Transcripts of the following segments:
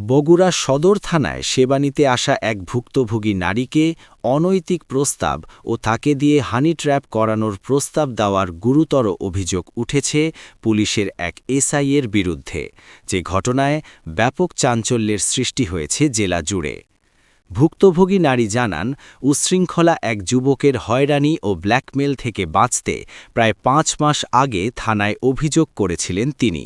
বগুড়া সদর থানায় সেবা নিতে আসা এক ভুক্তভোগী নারীকে অনৈতিক প্রস্তাব ও তাকে দিয়ে হানি ট্র্যাপ করানোর প্রস্তাব দেওয়ার গুরুতর অভিযোগ উঠেছে পুলিশের এক এসআইয়ের বিরুদ্ধে, যে ঘটনায় ব্যাপক চাঞ্চল্যের সৃষ্টি হয়েছে জেলা জুড়ে। ভুক্তভোগী নারী জানান, উচ্ছৃঙ্খলা এক যুবকের হয়রানি ও ব্ল্যাকমেল থেকে বাঁচতে প্রায় ৫ মাস আগে থানায় অভিযোগ করেছিলেন তিনি।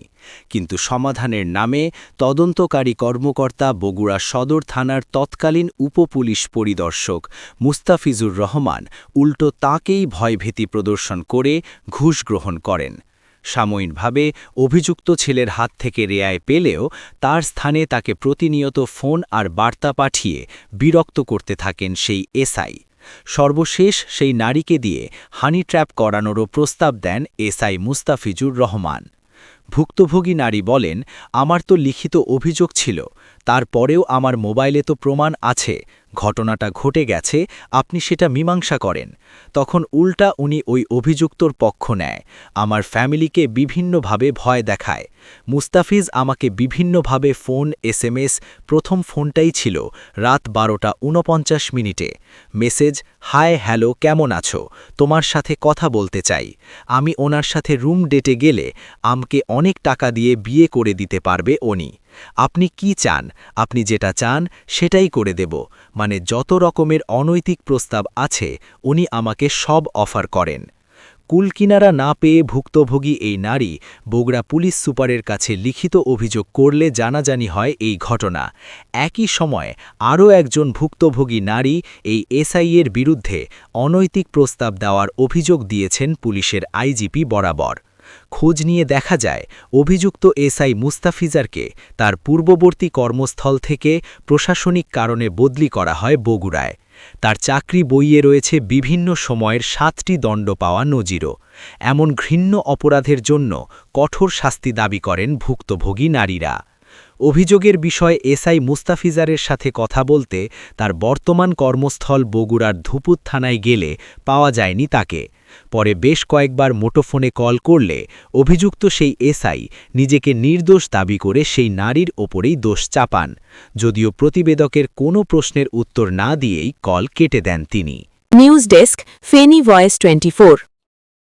কিন্তু সমাধানের নামে তদন্তকারী কর্মকর্তা বগুড়া সদর থানার তৎকালীন উপপুলিশ পরিদর্শক মুস্তাফিজুর রহমান উল্টো তাঁকেই ভয়ভীতি প্রদর্শন করে ঘুষ গ্রহণ করেন। সাময়িকভাবে অভিযুক্ত ছেলের হাত থেকে রেহাই পেলেও তার স্থানে তাকে প্রতিনিয়ত ফোন আর বার্তা পাঠিয়ে বিরক্ত করতে থাকেন সেই এসআই। সর্বশেষ সেই নারীকে দিয়ে হানি ট্র্যাপ করানোরও প্রস্তাব দেন এসআই মুস্তাফিজুর রহমান। ভুক্তভোগী নারী বলেন, আমার তো লিখিত অভিযোগ ছিল, তারপরেও আমার মোবাইলে তো প্রমাণ আছে, ঘটনাটা ঘটে গেছে, আপনি সেটা মীমাংসা করেন। তখন উল্টা উনি ওই অভিযুক্তর পক্ষ নেয়, আমার ফ্যামিলিকে বিভিন্নভাবে ভয় দেখায়। মুস্তাফিজ আমাকে বিভিন্নভাবে ফোন এসএমএস, প্রথম ফোনটাই ছিল রাত 12:49 মেসেজ, হাই হ্যালো কেমন আছো, তোমার সাথে কথা বলতে চাই। আমি ওনার সাথে রুম ডেটে গেলে আমাকে অনেক টাকা দিয়ে বিয়ে করে দিতে পারবে উনি। আপনি কি চান, আপনি যেটা চান সেটাই করে দেব, মানে যত রকমের অনৈতিক প্রস্তাব আছে উনি আমাকে সব অফার করেন। কুলকিনারা না পেয়ে ভুক্তভোগী এই নারী বগুড়া পুলিশ সুপারের কাছে লিখিত অভিযোগ করলে জানাজানি হয় এই ঘটনা। একই সময়ে আরও একজন ভুক্তভোগী নারী এই এসআইয়ের বিরুদ্ধে অনৈতিক প্রস্তাব দেওয়ার অভিযোগ দিয়েছেন পুলিশের আইজিপি বরাবর। খোঁজ নিয়ে দেখা যায়, অভিযুক্ত এসআই মুস্তাফিজারকে তার পূর্ববর্তী কর্মস্থল থেকে প্রশাসনিক কারণে বদলি করা হয় বগুড়ায়। তার চাকরি বইয়ে রয়েছে বিভিন্ন সময়ের 7টি দণ্ড পাওয়া নজিরও। এমন ঘৃণ্য অপরাধের জন্য কঠোর শাস্তি দাবি করেন ভুক্তভোগী নারীরা। অভিযোগের বিষয়ে এসআই মুস্তাফিজারের সাথে কথা বলতে তার বর্তমান কর্মস্থল বগুড়ার ধুপুত থানায় গেলে পাওয়া যায়নি তাকে। পরে বেশ কয়েকবার মুঠোফোনে কল করলে অভিযুক্ত সেই এসআই নিজেকে নির্দোষ দাবি করে সেই নারীর ওপরেই দোষ চাপান, যদিও প্রতিবেদকের কোনো প্রশ্নের উত্তর না দিয়েই কল কেটে দেন তিনি। News desk, Feni voice 24।